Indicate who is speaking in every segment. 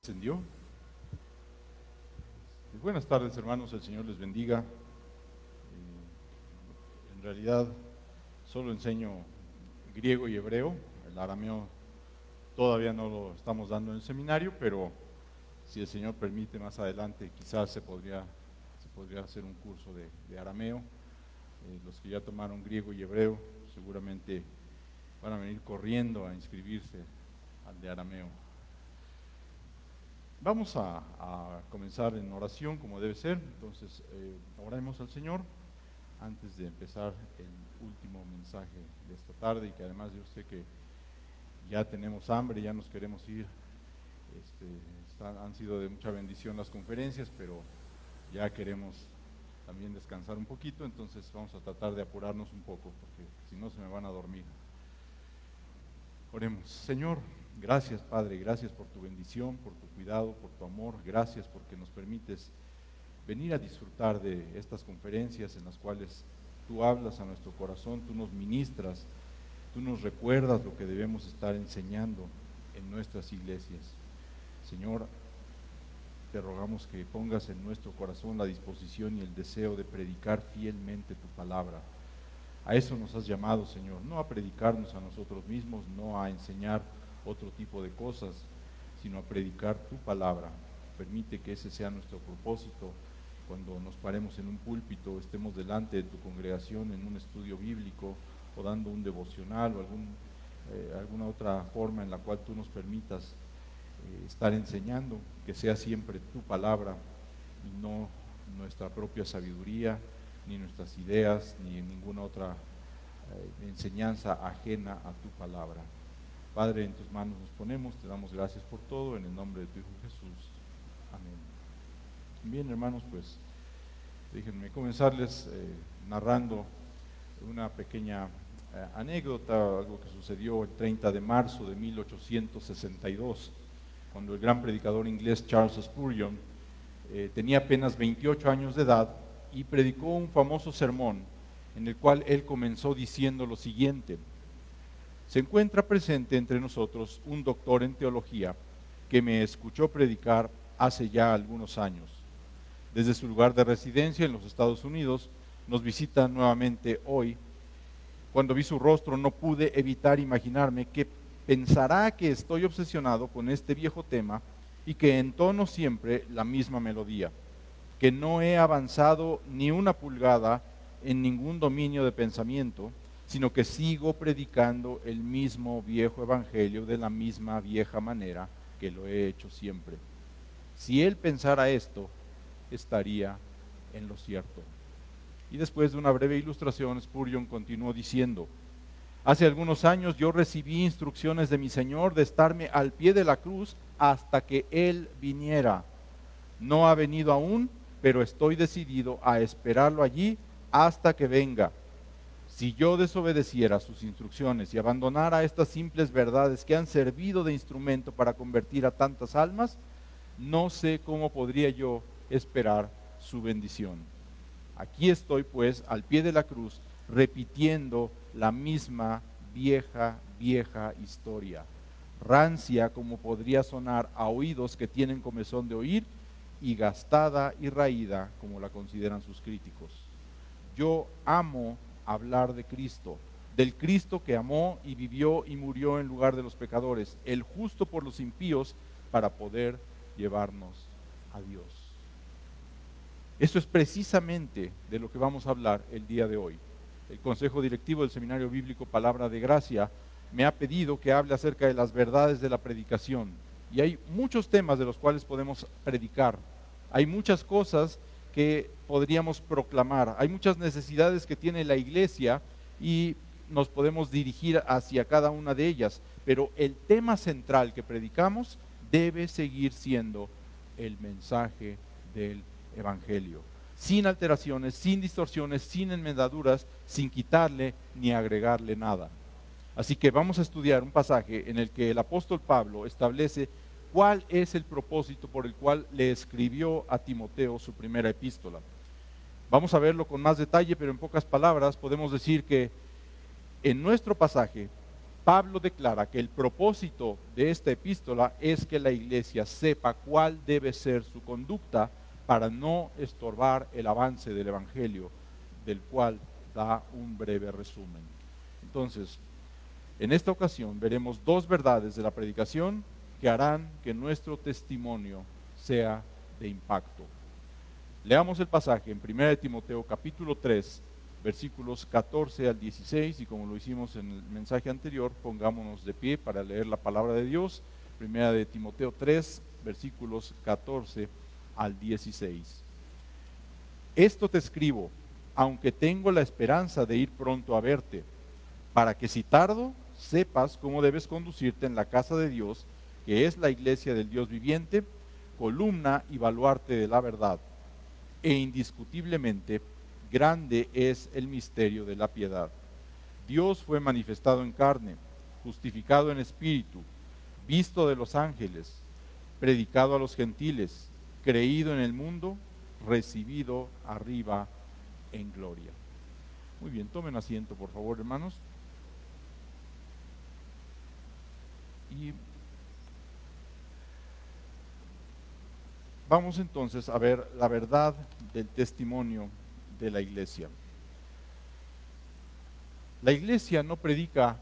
Speaker 1: ¿Encendió? Buenas tardes, hermanos, el Señor les bendiga. En realidad solo enseño griego y hebreo, el arameo todavía no lo estamos dando en el seminario, pero si el Señor permite más adelante quizás se podría hacer un curso de arameo. Los que ya tomaron griego y hebreo seguramente van a venir corriendo a inscribirse al de arameo. Vamos a comenzar en oración como debe ser, entonces oremos al Señor antes de empezar el último mensaje de esta tarde, y que además yo sé que ya tenemos hambre, ya nos queremos ir. Han sido de mucha bendición las conferencias, pero ya queremos también descansar un poquito, entonces vamos a tratar de apurarnos un poco, porque si no se me van a dormir. Oremos. Señor, gracias Padre, gracias por tu bendición, por tu cuidado, por tu amor, gracias porque nos permites venir a disfrutar de estas conferencias en las cuales tú hablas a nuestro corazón, tú nos ministras, tú nos recuerdas lo que debemos estar enseñando en nuestras iglesias. Señor, te rogamos que pongas en nuestro corazón la disposición y el deseo de predicar fielmente tu palabra. A eso nos has llamado, Señor, no a predicarnos a nosotros mismos, no a enseñar otro tipo de cosas, sino a predicar tu palabra. Permite que ese sea nuestro propósito cuando nos paremos en un púlpito, estemos delante de tu congregación en un estudio bíblico o dando un devocional o alguna otra forma en la cual tú nos permitas estar enseñando, que sea siempre tu palabra y no nuestra propia sabiduría, ni nuestras ideas, ni ninguna otra enseñanza ajena a tu palabra. Padre, en tus manos nos ponemos, te damos gracias por todo, en el nombre de tu Hijo Jesús. Amén. Bien, hermanos, pues déjenme comenzarles narrando una pequeña anécdota, algo que sucedió el 30 de marzo de 1862, cuando el gran predicador inglés Charles Spurgeon tenía apenas 28 años de edad y predicó un famoso sermón en el cual él comenzó diciendo lo siguiente: se encuentra presente entre nosotros un doctor en teología que me escuchó predicar hace ya algunos años. Desde su lugar de residencia en los Estados Unidos, nos visita nuevamente hoy. Cuando vi su rostro no pude evitar imaginarme que pensará que estoy obsesionado con este viejo tema y que entono siempre la misma melodía, que no he avanzado ni una pulgada en ningún dominio de pensamiento, sino que sigo predicando el mismo viejo evangelio de la misma vieja manera que lo he hecho siempre. Si él pensara esto, estaría en lo cierto. Y después de una breve ilustración, Spurgeon continuó diciendo: hace algunos años yo recibí instrucciones de mi Señor de estarme al pie de la cruz hasta que Él viniera. No ha venido aún, pero estoy decidido a esperarlo allí hasta que venga. Si yo desobedeciera sus instrucciones y abandonara estas simples verdades que han servido de instrumento para convertir a tantas almas, no sé cómo podría yo esperar su bendición. Aquí estoy pues al pie de la cruz repitiendo la misma vieja historia, rancia como podría sonar a oídos que tienen comezón de oír, y gastada y raída como la consideran sus críticos. Yo amo hablar de Cristo, del Cristo que amó y vivió y murió en lugar de los pecadores, el justo por los impíos, para poder llevarnos a Dios. Eso es precisamente de lo que vamos a hablar el día de hoy. El Consejo Directivo del Seminario Bíblico Palabra de Gracia me ha pedido que hable acerca de las verdades de la predicación. Y hay muchos temas de los cuales podemos predicar. Hay muchas cosas que podríamos proclamar. Hay muchas necesidades que tiene la iglesia y nos podemos dirigir hacia cada una de ellas. Pero el tema central que predicamos debe seguir siendo el mensaje del Evangelio, sin alteraciones, sin distorsiones, sin enmendaduras, sin quitarle ni agregarle nada. Así que vamos a estudiar un pasaje en el que el apóstol Pablo establece cuál es el propósito por el cual le escribió a Timoteo su primera epístola. Vamos a verlo con más detalle, pero en pocas palabras podemos decir que en nuestro pasaje Pablo declara que el propósito de esta epístola es que la iglesia sepa cuál debe ser su conducta para no estorbar el avance del Evangelio, del cual da un breve resumen. Entonces, en esta ocasión veremos dos verdades de la predicación que harán que nuestro testimonio sea de impacto. Leamos el pasaje en 1 Timoteo capítulo 3, versículos 14 al 16, y como lo hicimos en el mensaje anterior, pongámonos de pie para leer la palabra de Dios. 1 Timoteo 3, versículos 14 al 16. Esto te escribo, aunque tengo la esperanza de ir pronto a verte, para que si tardo, sepas cómo debes conducirte en la casa de Dios, que es la iglesia del Dios viviente, columna y baluarte de la verdad. E indiscutiblemente, grande es el misterio de la piedad. Dios fue manifestado en carne, justificado en espíritu, visto de los ángeles, predicado a los gentiles, creído en el mundo, recibido arriba en gloria. Muy bien, tomen asiento por favor, hermanos. Y vamos entonces a ver la verdad del testimonio de la iglesia. La iglesia no predica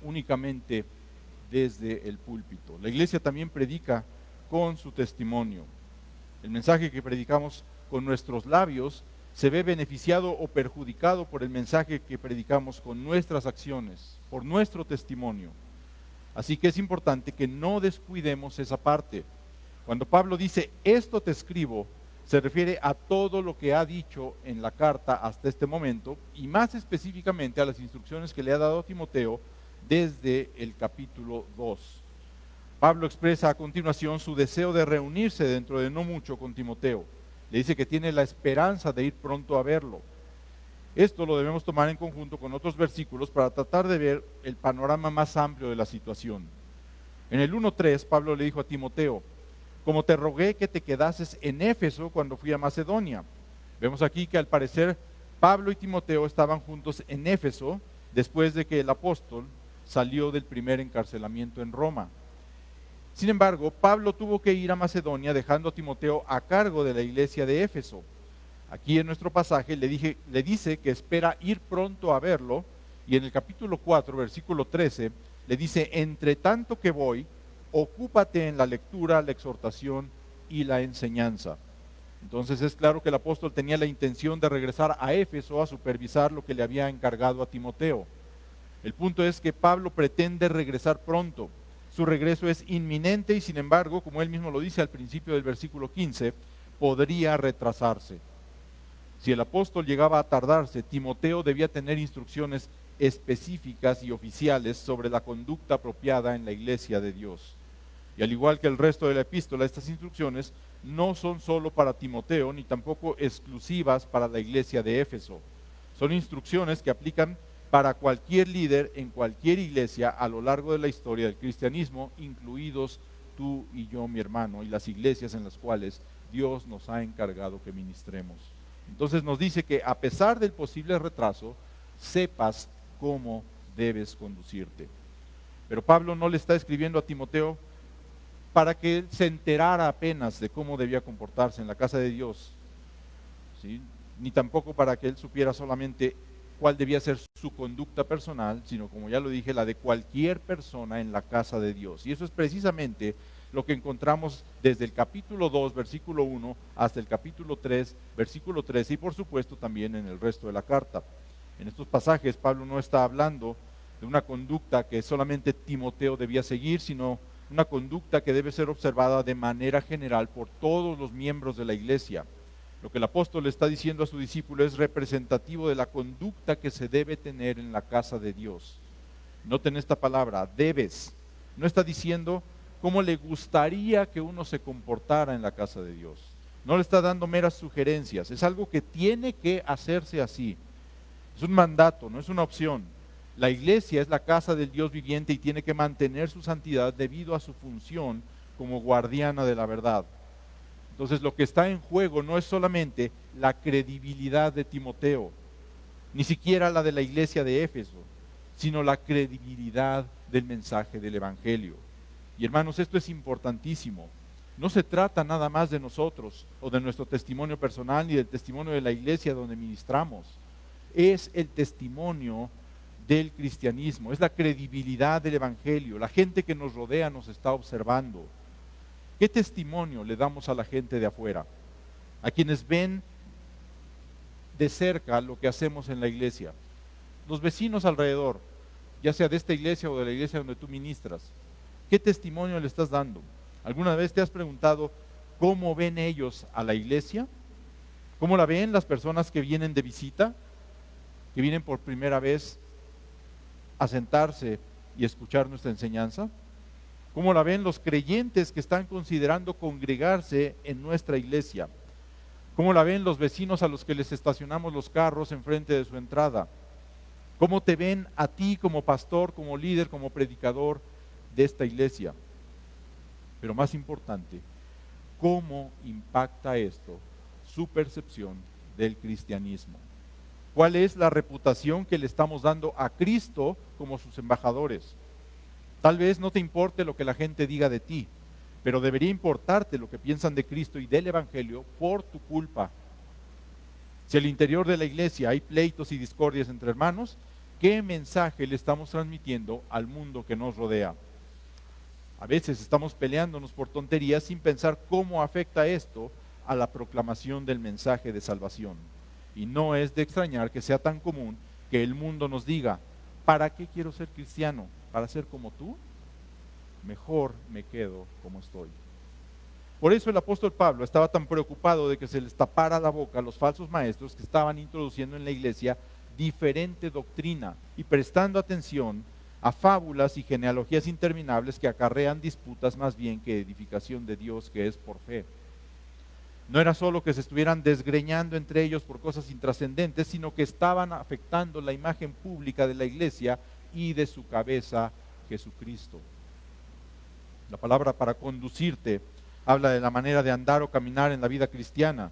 Speaker 1: únicamente desde el púlpito. La iglesia también predica con su testimonio. El mensaje que predicamos con nuestros labios se ve beneficiado o perjudicado por el mensaje que predicamos con nuestras acciones, por nuestro testimonio. Así que es importante que no descuidemos esa parte. Cuando Pablo dice, esto te escribo, se refiere a todo lo que ha dicho en la carta hasta este momento, y más específicamente a las instrucciones que le ha dado a Timoteo desde el capítulo 2. Pablo expresa a continuación su deseo de reunirse dentro de no mucho con Timoteo. Le dice que tiene la esperanza de ir pronto a verlo. Esto lo debemos tomar en conjunto con otros versículos para tratar de ver el panorama más amplio de la situación. En el 1:3, Pablo le dijo a Timoteo, como te rogué que te quedases en Éfeso cuando fui a Macedonia. Vemos aquí que al parecer Pablo y Timoteo estaban juntos en Éfeso después de que el apóstol salió del primer encarcelamiento en Roma. Sin embargo, Pablo tuvo que ir a Macedonia dejando a Timoteo a cargo de la iglesia de Éfeso. Aquí en nuestro pasaje le dice que espera ir pronto a verlo, y en el capítulo 4, versículo 13, le dice, entre tanto que voy, ocúpate en la lectura, la exhortación y la enseñanza. Entonces es claro que el apóstol tenía la intención de regresar a Éfeso a supervisar lo que le había encargado a Timoteo. El punto es que Pablo pretende regresar pronto. Su regreso es inminente y sin embargo, como él mismo lo dice al principio del versículo 15, podría retrasarse. Si el apóstol llegaba a tardarse, Timoteo debía tener instrucciones específicas y oficiales sobre la conducta apropiada en la iglesia de Dios. Y al igual que el resto de la epístola, estas instrucciones no son solo para Timoteo, ni tampoco exclusivas para la iglesia de Éfeso. Son instrucciones que aplican para cualquier líder en cualquier iglesia a lo largo de la historia del cristianismo, incluidos tú y yo, mi hermano, y las iglesias en las cuales Dios nos ha encargado que ministremos. Entonces nos dice que a pesar del posible retraso, sepas cómo debes conducirte. Pero Pablo no le está escribiendo a Timoteo para que él se enterara apenas de cómo debía comportarse en la casa de Dios, ¿sí? Ni tampoco para que él supiera solamente cuál debía ser su conducta personal, sino, como ya lo dije, la de cualquier persona en la casa de Dios. Y eso es precisamente lo que encontramos desde el capítulo 2, versículo 1, hasta el capítulo 3, versículo 13, y por supuesto también en el resto de la carta. En estos pasajes Pablo no está hablando de una conducta que solamente Timoteo debía seguir, sino una conducta que debe ser observada de manera general por todos los miembros de la iglesia. Lo que el apóstol le está diciendo a su discípulo es representativo de la conducta que se debe tener en la casa de Dios. Noten esta palabra, debes. No está diciendo cómo le gustaría que uno se comportara en la casa de Dios. No le está dando meras sugerencias, es algo que tiene que hacerse así. Es un mandato, no es una opción. La iglesia es la casa del Dios viviente y tiene que mantener su santidad debido a su función como guardiana de la verdad. Entonces lo que está en juego no es solamente la credibilidad de Timoteo, ni siquiera la de la iglesia de Éfeso, sino la credibilidad del mensaje del Evangelio. Y hermanos, esto es importantísimo. No se trata nada más de nosotros o de nuestro testimonio personal ni del testimonio de la iglesia donde ministramos. Es el testimonio del cristianismo, es la credibilidad del Evangelio. La gente que nos rodea nos está observando. ¿Qué testimonio le damos a la gente de afuera? A quienes ven de cerca lo que hacemos en la iglesia. Los vecinos alrededor, ya sea de esta iglesia o de la iglesia donde tú ministras. ¿Qué testimonio le estás dando? ¿Alguna vez te has preguntado cómo ven ellos a la iglesia? ¿Cómo la ven las personas que vienen de visita? Que vienen por primera vez a sentarse y escuchar nuestra enseñanza. ¿Cómo la ven los creyentes que están considerando congregarse en nuestra iglesia? ¿Cómo la ven los vecinos a los que les estacionamos los carros enfrente de su entrada? ¿Cómo te ven a ti como pastor, como líder, como predicador de esta iglesia? Pero más importante, ¿cómo impacta esto su percepción del cristianismo? ¿Cuál es la reputación que le estamos dando a Cristo como sus embajadores? Tal vez no te importe lo que la gente diga de ti, pero debería importarte lo que piensan de Cristo y del Evangelio por tu culpa. Si al interior de la iglesia hay pleitos y discordias entre hermanos, ¿qué mensaje le estamos transmitiendo al mundo que nos rodea? A veces estamos peleándonos por tonterías sin pensar cómo afecta esto a la proclamación del mensaje de salvación. Y no es de extrañar que sea tan común que el mundo nos diga, ¿para qué quiero ser cristiano? ¿Para ser como tú? Mejor me quedo como estoy. Por eso el apóstol Pablo estaba tan preocupado de que se les tapara la boca a los falsos maestros que estaban introduciendo en la iglesia diferente doctrina y prestando atención a fábulas y genealogías interminables que acarrean disputas más bien que edificación de Dios, que es por fe. No era solo que se estuvieran desgreñando entre ellos por cosas intrascendentes, sino que estaban afectando la imagen pública de la iglesia y de su cabeza, Jesucristo. La palabra para conducirte habla de la manera de andar o caminar en la vida cristiana.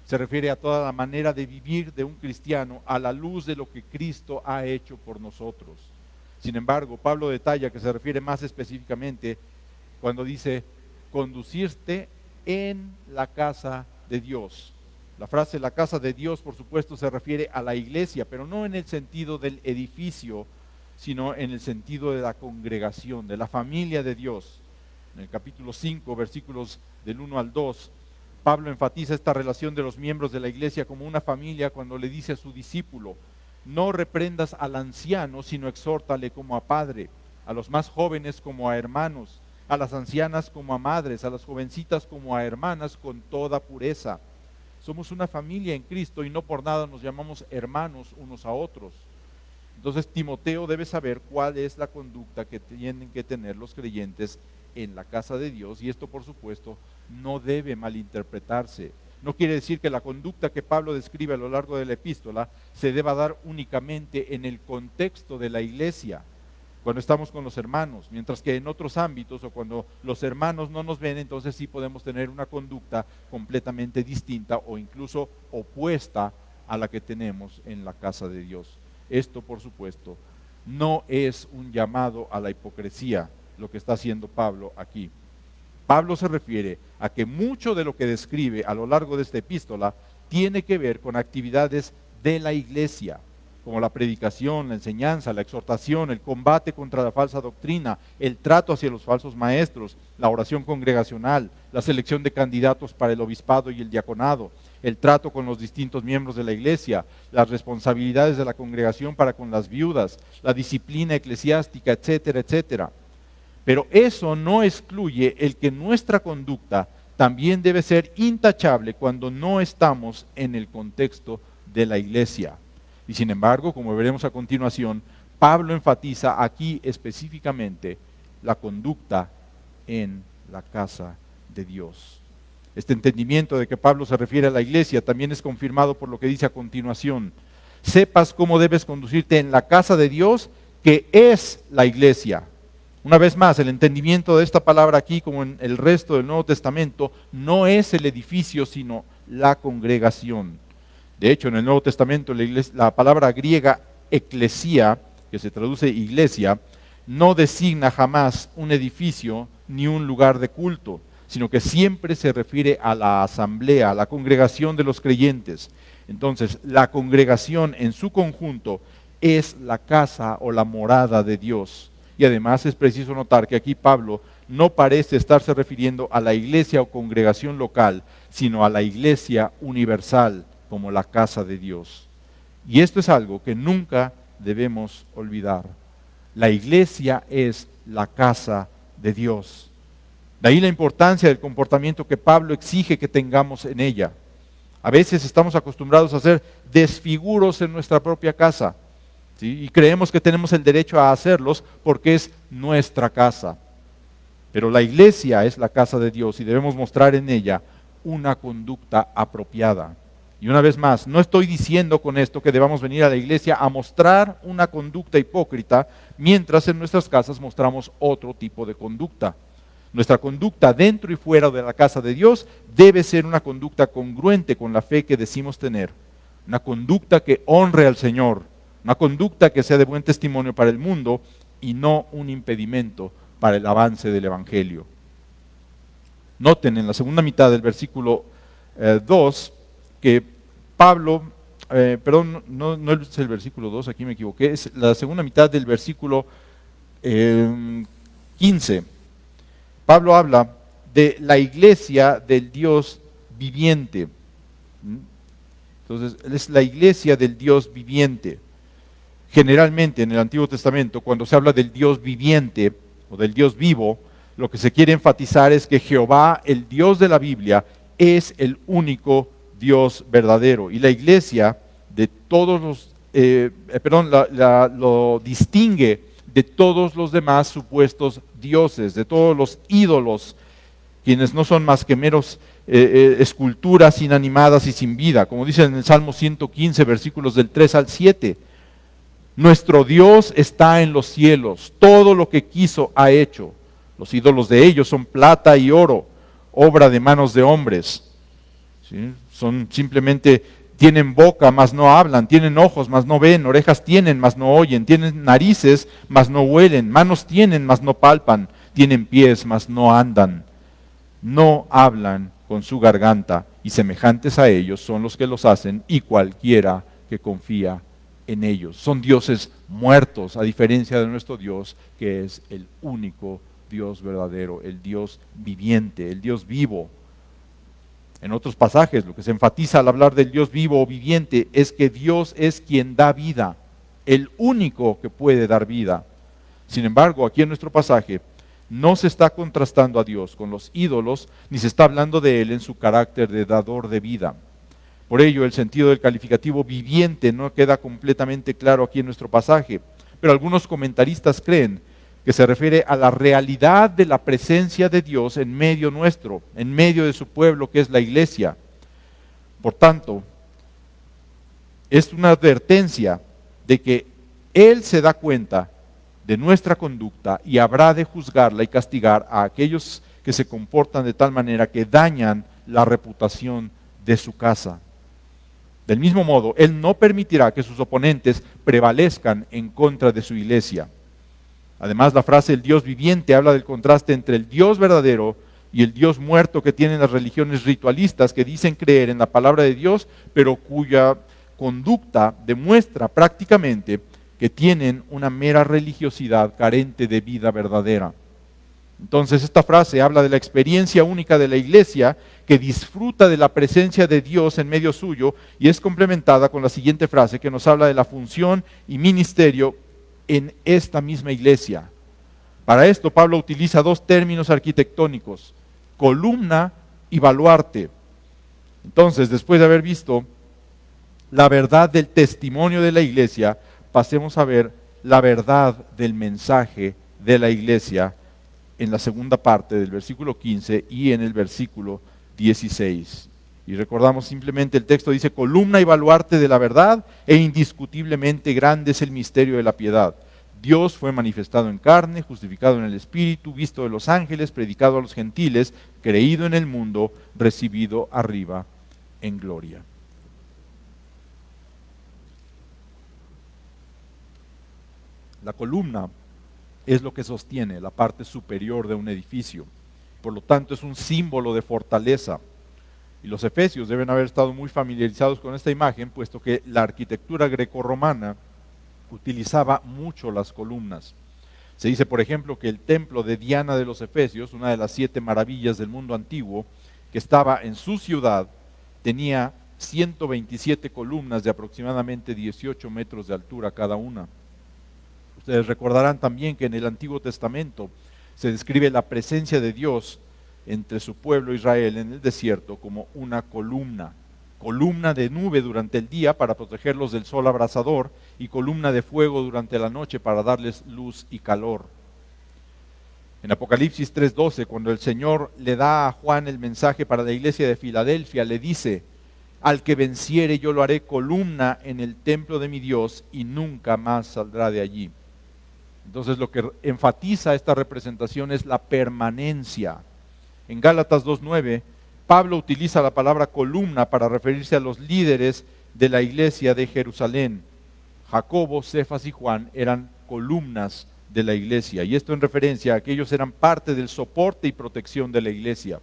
Speaker 1: Se refiere a toda la manera de vivir de un cristiano a la luz de lo que Cristo ha hecho por nosotros. Sin embargo, Pablo detalla que se refiere más específicamente cuando dice conducirte en la casa de Dios. La frase la casa de Dios, por supuesto, se refiere a la iglesia, pero no en el sentido del edificio, sino en el sentido de la congregación, de la familia de Dios. En el capítulo 5, versículos del 1 al 2, Pablo enfatiza esta relación de los miembros de la iglesia como una familia cuando le dice a su discípulo, no reprendas al anciano, sino exhórtale como a padre, a los más jóvenes como a hermanos, a las ancianas como a madres, a las jovencitas como a hermanas con toda pureza. Somos una familia en Cristo y no por nada nos llamamos hermanos unos a otros. Entonces Timoteo debe saber cuál es la conducta que tienen que tener los creyentes en la casa de Dios, y esto por supuesto no debe malinterpretarse. No quiere decir que la conducta que Pablo describe a lo largo de la epístola se deba dar únicamente en el contexto de la iglesia, cuando estamos con los hermanos, mientras que en otros ámbitos o cuando los hermanos no nos ven, entonces sí podemos tener una conducta completamente distinta o incluso opuesta a la que tenemos en la casa de Dios. Esto, por supuesto, no es un llamado a la hipocresía, lo que está haciendo Pablo aquí. Pablo se refiere a que mucho de lo que describe a lo largo de esta epístola tiene que ver con actividades de la iglesia, como la predicación, la enseñanza, la exhortación, el combate contra la falsa doctrina, el trato hacia los falsos maestros, la oración congregacional, la selección de candidatos para el obispado y el diaconado, el trato con los distintos miembros de la iglesia, las responsabilidades de la congregación para con las viudas, la disciplina eclesiástica, etcétera, etcétera. Pero eso no excluye el que nuestra conducta también debe ser intachable cuando no estamos en el contexto de la iglesia. Y sin embargo, como veremos a continuación, Pablo enfatiza aquí específicamente la conducta en la casa de Dios. Este entendimiento de que Pablo se refiere a la iglesia también es confirmado por lo que dice a continuación. Sepas cómo debes conducirte en la casa de Dios, que es la iglesia. Una vez más, el entendimiento de esta palabra aquí, como en el resto del Nuevo Testamento, no es el edificio, sino la congregación. De hecho, en el Nuevo Testamento, la palabra griega eclesía que se traduce iglesia, no designa jamás un edificio ni un lugar de culto, sino que siempre se refiere a la asamblea, a la congregación de los creyentes. Entonces, la congregación en su conjunto es la casa o la morada de Dios. Y además es preciso notar que aquí Pablo no parece estarse refiriendo a la iglesia o congregación local, sino a la iglesia universal como la casa de Dios. Y esto es algo que nunca debemos olvidar. La iglesia es la casa de Dios. De ahí la importancia del comportamiento que Pablo exige que tengamos en ella. A veces estamos acostumbrados a hacer desfiguros en nuestra propia casa, ¿sí? Y creemos que tenemos el derecho a hacerlos porque es nuestra casa. Pero la iglesia es la casa de Dios y debemos mostrar en ella una conducta apropiada. Y una vez más, no estoy diciendo con esto que debamos venir a la iglesia a mostrar una conducta hipócrita, mientras en nuestras casas mostramos otro tipo de conducta. Nuestra conducta dentro y fuera de la casa de Dios debe ser una conducta congruente con la fe que decimos tener, una conducta que honre al Señor, una conducta que sea de buen testimonio para el mundo y no un impedimento para el avance del Evangelio. Noten en la segunda mitad del versículo 2 que Pablo, perdón, no es el versículo 2, aquí me equivoqué, es la segunda mitad del versículo 15. Pablo habla de la iglesia del Dios viviente. Entonces, es la iglesia del Dios viviente. Generalmente en el Antiguo Testamento, cuando se habla del Dios viviente o del Dios vivo, lo que se quiere enfatizar es que Jehová, el Dios de la Biblia, es el único Dios verdadero. Y la iglesia de todos los, lo distingue de todos los demás supuestos dioses, de todos los ídolos, quienes no son más que meros esculturas inanimadas y sin vida, como dice en el Salmo 115, versículos del 3 al 7. Nuestro Dios está en los cielos, todo lo que quiso ha hecho. Los ídolos de ellos son plata y oro, obra de manos de hombres. ¿Sí? Son simplemente, tienen boca, mas no hablan, tienen ojos, mas no ven, orejas tienen, mas no oyen, tienen narices, mas no huelen, manos tienen, mas no palpan, tienen pies, mas no andan. No hablan con su garganta, y semejantes a ellos son los que los hacen, y cualquiera que confía en ellos. Son dioses muertos, a diferencia de nuestro Dios, que es el único Dios verdadero, el Dios viviente, el Dios vivo. En otros pasajes, lo que se enfatiza al hablar del Dios vivo o viviente es que Dios es quien da vida, el único que puede dar vida. Sin embargo, aquí en nuestro pasaje no se está contrastando a Dios con los ídolos, ni se está hablando de Él en su carácter de dador de vida. Por ello, el sentido del calificativo viviente no queda completamente claro aquí en nuestro pasaje, pero algunos comentaristas creen que se refiere a la realidad de la presencia de Dios en medio nuestro, en medio de su pueblo que es la iglesia. Por tanto, es una advertencia de que Él se da cuenta de nuestra conducta y habrá de juzgarla y castigar a aquellos que se comportan de tal manera que dañan la reputación de su casa. Del mismo modo, Él no permitirá que sus oponentes prevalezcan en contra de su iglesia. Además, la frase el Dios viviente habla del contraste entre el Dios verdadero y el Dios muerto que tienen las religiones ritualistas que dicen creer en la palabra de Dios, pero cuya conducta demuestra prácticamente que tienen una mera religiosidad carente de vida verdadera. Entonces, esta frase habla de la experiencia única de la iglesia que disfruta de la presencia de Dios en medio suyo y es complementada con la siguiente frase que nos habla de la función y ministerio en esta misma iglesia. Para esto Pablo utiliza dos términos arquitectónicos, columna y baluarte. Entonces, después de haber visto la verdad del testimonio de la iglesia, pasemos a ver la verdad del mensaje de la iglesia en la segunda parte del versículo 15 y en el versículo 16. Y recordamos simplemente el texto dice, columna y baluarte de la verdad, e indiscutiblemente grande es el misterio de la piedad. Dios fue manifestado en carne, justificado en el Espíritu, visto de los ángeles, predicado a los gentiles, creído en el mundo, recibido arriba en gloria. La columna es lo que sostiene la parte superior de un edificio. Por lo tanto, es un símbolo de fortaleza. Y los efesios deben haber estado muy familiarizados con esta imagen, puesto que la arquitectura grecorromana utilizaba mucho las columnas. Se dice, por ejemplo, que el templo de Diana de los Efesios, una de las 7 maravillas del mundo antiguo, que estaba en su ciudad, tenía 127 columnas de aproximadamente 18 metros de altura cada una. Ustedes recordarán también que en el Antiguo Testamento se describe la presencia de Dios entre su pueblo Israel en el desierto como una columna de nube durante el día para protegerlos del sol abrasador y columna de fuego durante la noche para darles luz y calor. En Apocalipsis 3:12, cuando el Señor le da a Juan el mensaje para la iglesia de Filadelfia, le dice: al que venciere yo lo haré columna en el templo de mi Dios y nunca más saldrá de allí. Entonces lo que enfatiza esta representación es la permanencia. En Gálatas 2:9, Pablo utiliza la palabra columna para referirse a los líderes de la iglesia de Jerusalén. Jacobo, Cefas y Juan eran columnas de la iglesia, y esto en referencia a que ellos eran parte del soporte y protección de la iglesia.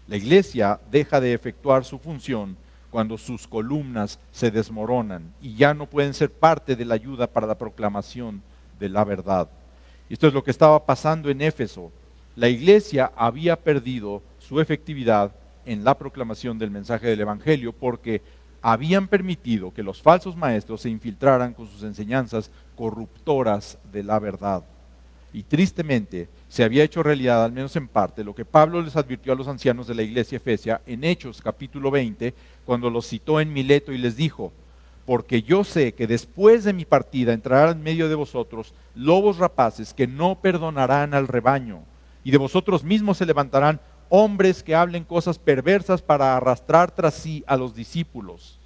Speaker 1: La iglesia deja de efectuar su función cuando sus columnas se desmoronan y ya no pueden ser parte de la ayuda para la proclamación de la verdad. Y esto es lo que estaba pasando en Éfeso. La iglesia había perdido su efectividad en la proclamación del mensaje del Evangelio porque habían permitido que los falsos maestros se infiltraran con sus enseñanzas corruptoras de la verdad. Y tristemente se había hecho realidad, al menos en parte, lo que Pablo les advirtió a los ancianos de la iglesia efesia en Hechos capítulo 20, cuando los citó en Mileto y les dijo: porque yo sé que después de mi partida entrarán en medio de vosotros lobos rapaces que no perdonarán al rebaño, y de vosotros mismos se levantarán hombres que hablen cosas perversas para arrastrar tras sí a los discípulos.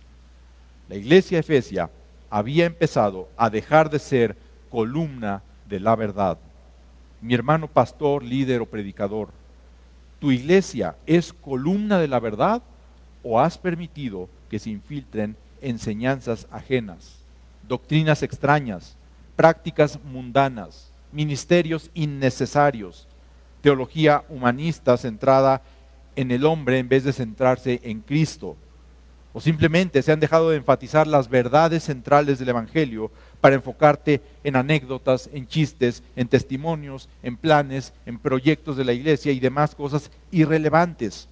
Speaker 1: La iglesia efesia había empezado a dejar de ser columna de la verdad. Mi hermano pastor, líder o predicador, ¿tu iglesia es columna de la verdad o has permitido que se infiltren enseñanzas ajenas, doctrinas extrañas, prácticas mundanas, ministerios innecesarios, teología humanista centrada en el hombre en vez de centrarse en Cristo? O simplemente se han dejado de enfatizar las verdades centrales del Evangelio para enfocarte en anécdotas, en chistes, en testimonios, en planes, en proyectos de la iglesia y demás cosas irrelevantes.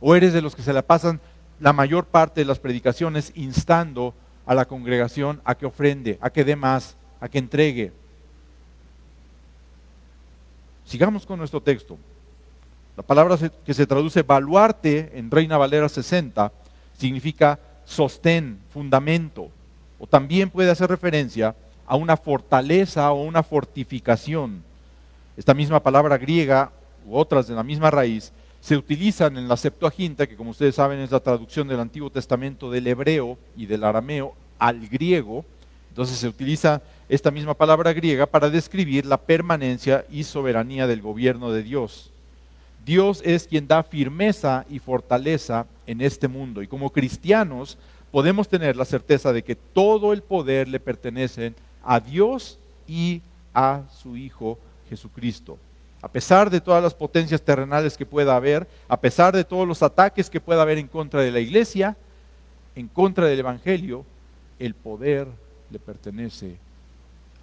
Speaker 1: O eres de los que se la pasan la mayor parte de las predicaciones instando a la congregación a que ofrende, a que dé más, a que entregue. Sigamos con nuestro texto. La palabra que se traduce baluarte en Reina Valera 60 significa sostén, fundamento, o también puede hacer referencia a una fortaleza o una fortificación. Esta misma palabra griega u otras de la misma raíz se utilizan en la Septuaginta, que como ustedes saben es la traducción del Antiguo Testamento del hebreo y del arameo al griego. Entonces se utiliza esta misma palabra griega para describir la permanencia y soberanía del gobierno de Dios. Dios es quien da firmeza y fortaleza en este mundo, y como cristianos podemos tener la certeza de que todo el poder le pertenece a Dios y a su Hijo Jesucristo. A pesar de todas las potencias terrenales que pueda haber, a pesar de todos los ataques que pueda haber en contra de la iglesia, en contra del Evangelio, el poder le pertenece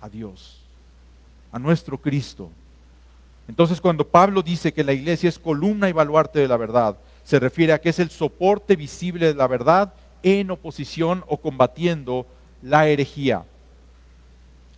Speaker 1: a Dios, a nuestro Cristo. Entonces, cuando Pablo dice que la iglesia es columna y baluarte de la verdad, se refiere a que es el soporte visible de la verdad en oposición o combatiendo la herejía.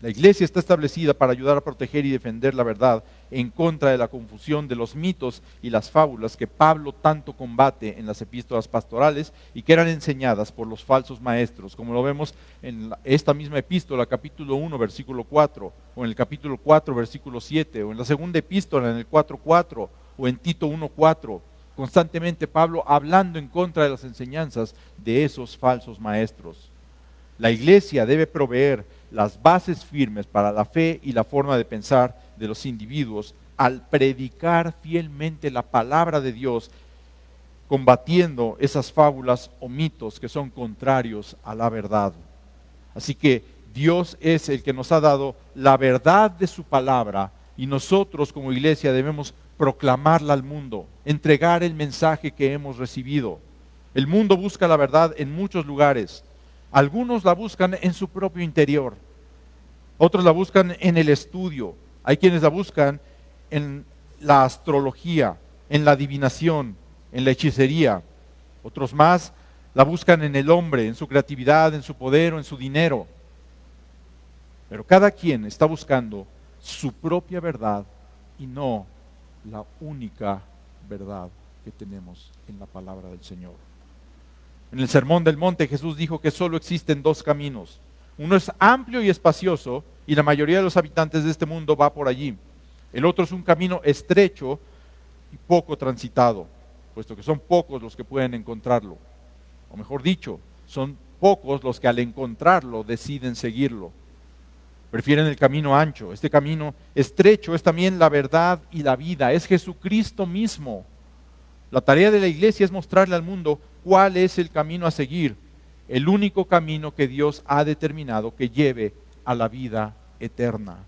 Speaker 1: La iglesia está establecida para ayudar a proteger y defender la verdad en contra de la confusión de los mitos y las fábulas que Pablo tanto combate en las epístolas pastorales y que eran enseñadas por los falsos maestros, como lo vemos en esta misma epístola, capítulo 1, versículo 4, o en el capítulo 4, versículo 7, o en la segunda epístola, en el 4:4, o en Tito 1:4. Constantemente Pablo hablando en contra de las enseñanzas de esos falsos maestros. La iglesia debe proveer las bases firmes para la fe y la forma de pensar de los individuos al predicar fielmente la palabra de Dios, combatiendo esas fábulas o mitos que son contrarios a la verdad. Así que Dios es el que nos ha dado la verdad de su palabra y nosotros como iglesia debemos proclamarla al mundo, entregar el mensaje que hemos recibido. El mundo busca la verdad en muchos lugares. Algunos la buscan en su propio interior, otros la buscan en el estudio. Hay quienes la buscan en la astrología, en la adivinación, en la hechicería. Otros más la buscan en el hombre, en su creatividad, en su poder o en su dinero. Pero cada quien está buscando su propia verdad y no la única verdad que tenemos en la palabra del Señor. En el Sermón del Monte Jesús dijo que solo existen dos caminos. Uno es amplio y espacioso y la mayoría de los habitantes de este mundo va por allí. El otro es un camino estrecho y poco transitado, puesto que son pocos los que pueden encontrarlo. O mejor dicho, son pocos los que al encontrarlo deciden seguirlo. Prefieren el camino ancho. Este camino estrecho es también la verdad y la vida. Es Jesucristo mismo. La tarea de la iglesia es mostrarle al mundo cuál es el camino a seguir. El único camino que Dios ha determinado que lleve a la vida eterna.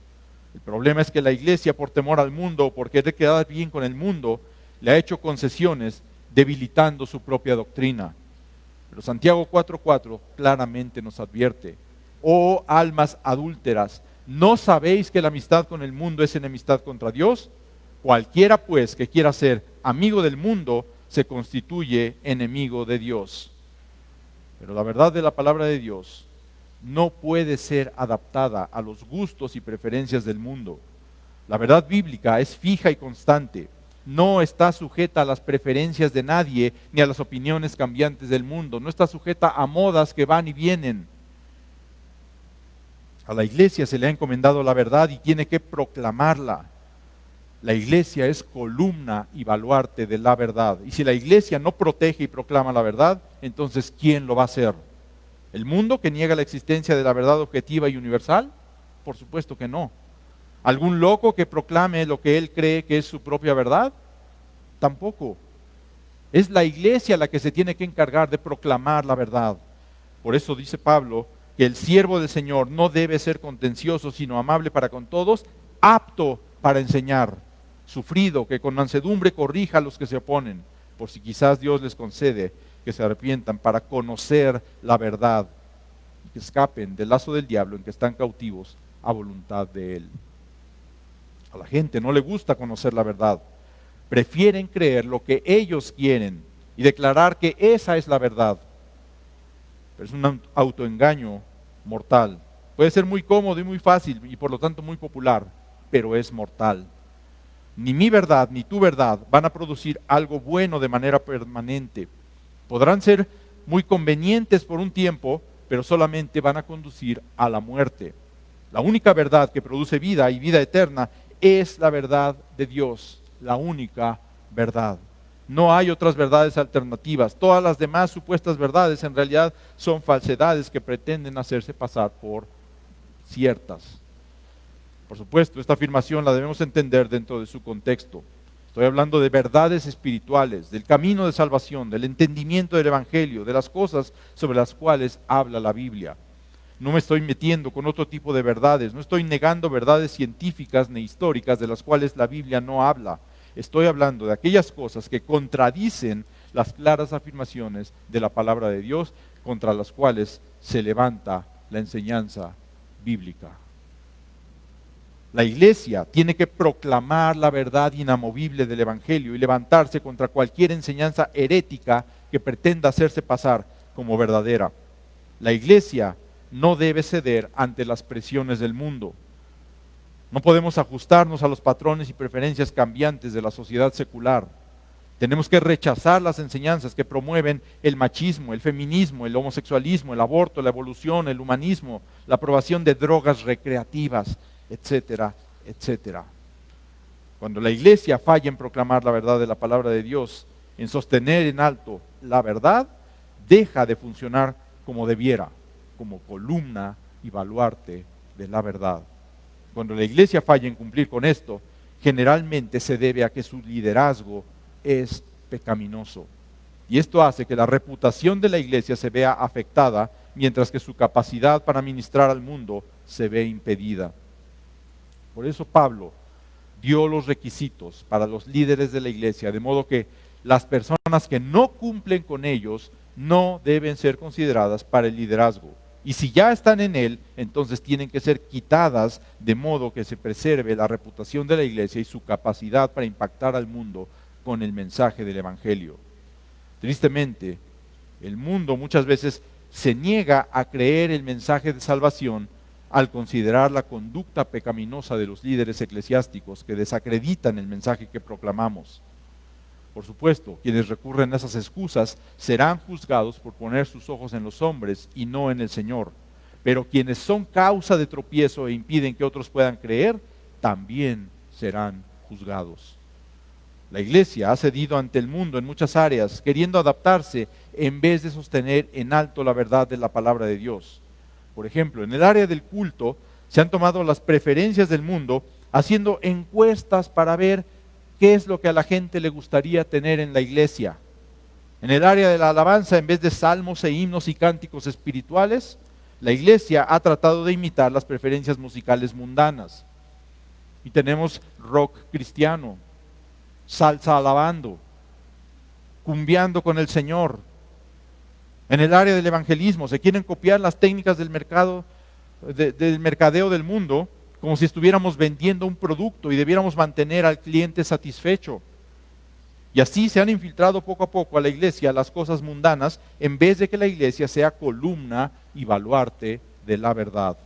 Speaker 1: El problema es que la iglesia, por temor al mundo o por querer quedar bien con el mundo, le ha hecho concesiones debilitando su propia doctrina. Pero Santiago 4:4 claramente nos advierte: oh almas adúlteras, ¿no sabéis que la amistad con el mundo es enemistad contra Dios? Cualquiera pues que quiera ser amigo del mundo se constituye enemigo de Dios. Pero la verdad de la palabra de Dios no puede ser adaptada a los gustos y preferencias del mundo. La verdad bíblica es fija y constante. No está sujeta a las preferencias de nadie ni a las opiniones cambiantes del mundo. No está sujeta a modas que van y vienen. A la iglesia se le ha encomendado la verdad y tiene que proclamarla. La iglesia es columna y baluarte de la verdad. Y si la iglesia no protege y proclama la verdad, entonces ¿quién lo va a hacer? ¿El mundo que niega la existencia de la verdad objetiva y universal? Por supuesto que no. ¿Algún loco que proclame lo que él cree que es su propia verdad? Tampoco. Es la iglesia la que se tiene que encargar de proclamar la verdad. Por eso dice Pablo que el siervo del Señor no debe ser contencioso, sino amable para con todos, apto para enseñar, sufrido, que con mansedumbre corrija a los que se oponen, por si quizás Dios les concede que se arrepientan para conocer la verdad y que escapen del lazo del diablo en que están cautivos a voluntad de él. A la gente no le gusta conocer la verdad. Prefieren creer lo que ellos quieren y declarar que esa es la verdad. Pero es un autoengaño mortal. Puede ser muy cómodo y muy fácil y por lo tanto muy popular, pero es mortal. Ni mi verdad ni tu verdad van a producir algo bueno de manera permanente. Podrán ser muy convenientes por un tiempo, pero solamente van a conducir a la muerte. La única verdad que produce vida y vida eterna es la verdad de Dios, la única verdad. No hay otras verdades alternativas. Todas las demás supuestas verdades en realidad son falsedades que pretenden hacerse pasar por ciertas. Por supuesto, esta afirmación la debemos entender dentro de su contexto. Estoy hablando de verdades espirituales, del camino de salvación, del entendimiento del Evangelio, de las cosas sobre las cuales habla la Biblia. No me estoy metiendo con otro tipo de verdades, no estoy negando verdades científicas ni históricas de las cuales la Biblia no habla. Estoy hablando de aquellas cosas que contradicen las claras afirmaciones de la palabra de Dios, contra las cuales se levanta la enseñanza bíblica. La iglesia tiene que proclamar la verdad inamovible del Evangelio y levantarse contra cualquier enseñanza herética que pretenda hacerse pasar como verdadera. La iglesia no debe ceder ante las presiones del mundo. No podemos ajustarnos a los patrones y preferencias cambiantes de la sociedad secular. Tenemos que rechazar las enseñanzas que promueven el machismo, el feminismo, el homosexualismo, el aborto, la evolución, el humanismo, la aprobación de drogas recreativas, etcétera, etcétera. Cuando la iglesia falla en proclamar la verdad de la palabra de Dios, en sostener en alto la verdad, deja de funcionar como debiera, como columna y baluarte de la verdad. Cuando la iglesia falla en cumplir con esto, generalmente se debe a que su liderazgo es pecaminoso. Y esto hace que la reputación de la iglesia se vea afectada mientras que su capacidad para ministrar al mundo se ve impedida. Por eso Pablo dio los requisitos para los líderes de la iglesia, de modo que las personas que no cumplen con ellos no deben ser consideradas para el liderazgo. Y si ya están en él, entonces tienen que ser quitadas de modo que se preserve la reputación de la iglesia y su capacidad para impactar al mundo con el mensaje del Evangelio. Tristemente, el mundo muchas veces se niega a creer el mensaje de salvación al considerar la conducta pecaminosa de los líderes eclesiásticos que desacreditan el mensaje que proclamamos. Por supuesto, quienes recurren a esas excusas serán juzgados por poner sus ojos en los hombres y no en el Señor. Pero quienes son causa de tropiezo e impiden que otros puedan creer, también serán juzgados. La iglesia ha cedido ante el mundo en muchas áreas, queriendo adaptarse en vez de sostener en alto la verdad de la palabra de Dios. Por ejemplo, en el área del culto se han tomado las preferencias del mundo, haciendo encuestas para ver qué es lo que a la gente le gustaría tener en la iglesia. En el área de la alabanza, en vez de salmos e himnos y cánticos espirituales, la iglesia ha tratado de imitar las preferencias musicales mundanas. Y tenemos rock cristiano, salsa alabando, cumbiando con el Señor. En el área del evangelismo se quieren copiar las técnicas del mercadeo del mundo, como si estuviéramos vendiendo un producto y debiéramos mantener al cliente satisfecho. Y así se han infiltrado poco a poco a la iglesia las cosas mundanas, en vez de que la iglesia sea columna y baluarte de la verdad.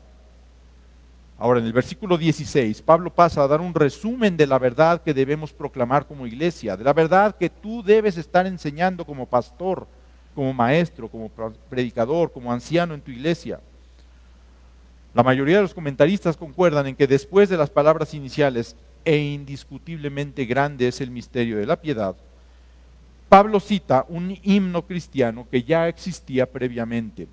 Speaker 1: Ahora, en el versículo 16, Pablo pasa a dar un resumen de la verdad que debemos proclamar como iglesia, de la verdad que tú debes estar enseñando como pastor, como maestro, como predicador, como anciano en tu iglesia. La mayoría de los comentaristas concuerdan en que después de las palabras iniciales, e indiscutiblemente grande es el misterio de la piedad, Pablo cita un himno cristiano que ya existía previamente.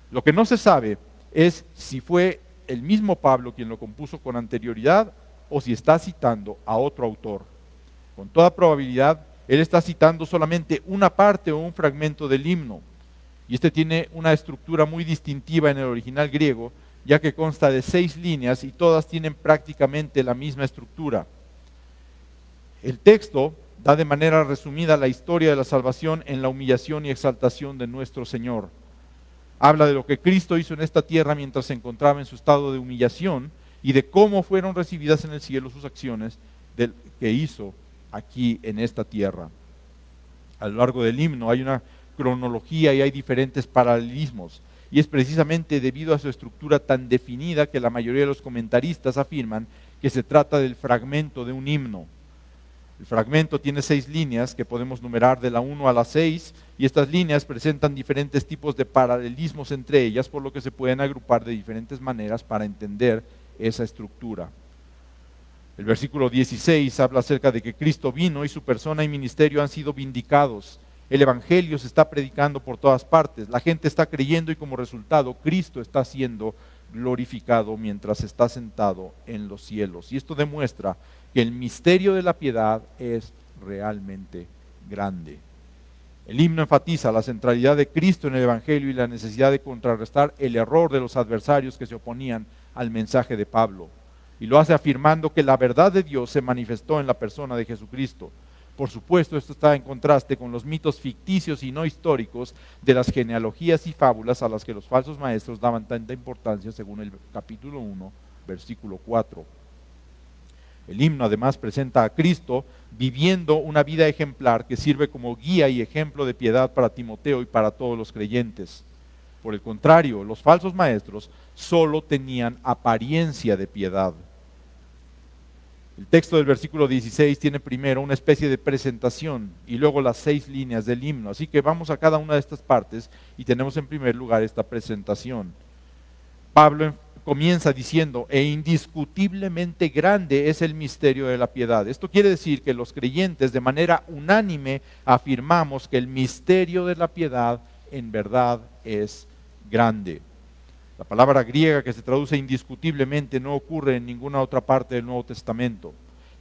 Speaker 1: Lo que no se sabe es si fue el mismo Pablo quien lo compuso con anterioridad o si está citando a otro autor. Con toda probabilidad, él está citando solamente una parte o un fragmento del himno. Y este tiene una estructura muy distintiva en el original griego, ya que consta de 6 líneas y todas tienen prácticamente la misma estructura. El texto da de manera resumida la historia de la salvación en la humillación y exaltación de nuestro Señor. Habla de lo que Cristo hizo en esta tierra mientras se encontraba en su estado de humillación y de cómo fueron recibidas en el cielo sus acciones que hizo aquí en esta tierra. A lo largo del himno hay una cronología y hay diferentes paralelismos. Y es precisamente debido a su estructura tan definida que la mayoría de los comentaristas afirman que se trata del fragmento de un himno. El fragmento tiene 6 líneas que podemos numerar de la 1 a la 6 y estas líneas presentan diferentes tipos de paralelismos entre ellas, por lo que se pueden agrupar de diferentes maneras para entender esa estructura. El versículo 16 habla acerca de que Cristo vino y su persona y ministerio han sido vindicados. El evangelio se está predicando por todas partes, la gente está creyendo y como resultado Cristo está siendo glorificado mientras está sentado en los cielos. Y esto demuestra que el misterio de la piedad es realmente grande. El himno enfatiza la centralidad de Cristo en el evangelio y la necesidad de contrarrestar el error de los adversarios que se oponían al mensaje de Pablo. Y lo hace afirmando que la verdad de Dios se manifestó en la persona de Jesucristo. Por supuesto, esto está en contraste con los mitos ficticios y no históricos de las genealogías y fábulas a las que los falsos maestros daban tanta importancia según el capítulo 1, versículo 4. El himno además presenta a Cristo viviendo una vida ejemplar que sirve como guía y ejemplo de piedad para Timoteo y para todos los creyentes. Por el contrario, los falsos maestros solo tenían apariencia de piedad. El texto del versículo 16 tiene primero una especie de presentación y luego las 6 líneas del himno. Así que vamos a cada una de estas partes y tenemos en primer lugar esta presentación. Pablo comienza diciendo, e indiscutiblemente grande es el misterio de la piedad. Esto quiere decir que los creyentes de manera unánime afirmamos que el misterio de la piedad en verdad es grande. La palabra griega que se traduce indiscutiblemente no ocurre en ninguna otra parte del Nuevo Testamento.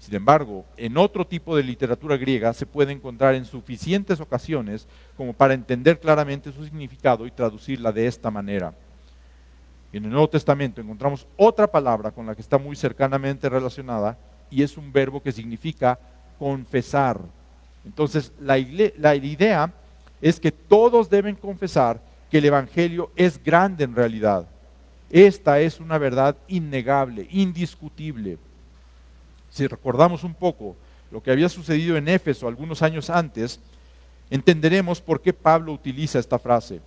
Speaker 1: Sin embargo, en otro tipo de literatura griega se puede encontrar en suficientes ocasiones como para entender claramente su significado y traducirla de esta manera. En el Nuevo Testamento encontramos otra palabra con la que está muy cercanamente relacionada y es un verbo que significa confesar. Entonces, la idea es que todos deben confesar que el Evangelio es grande en realidad. Esta es una verdad innegable, indiscutible. Si recordamos un poco lo que había sucedido en Éfeso algunos años antes, entenderemos por qué Pablo utiliza esta frase.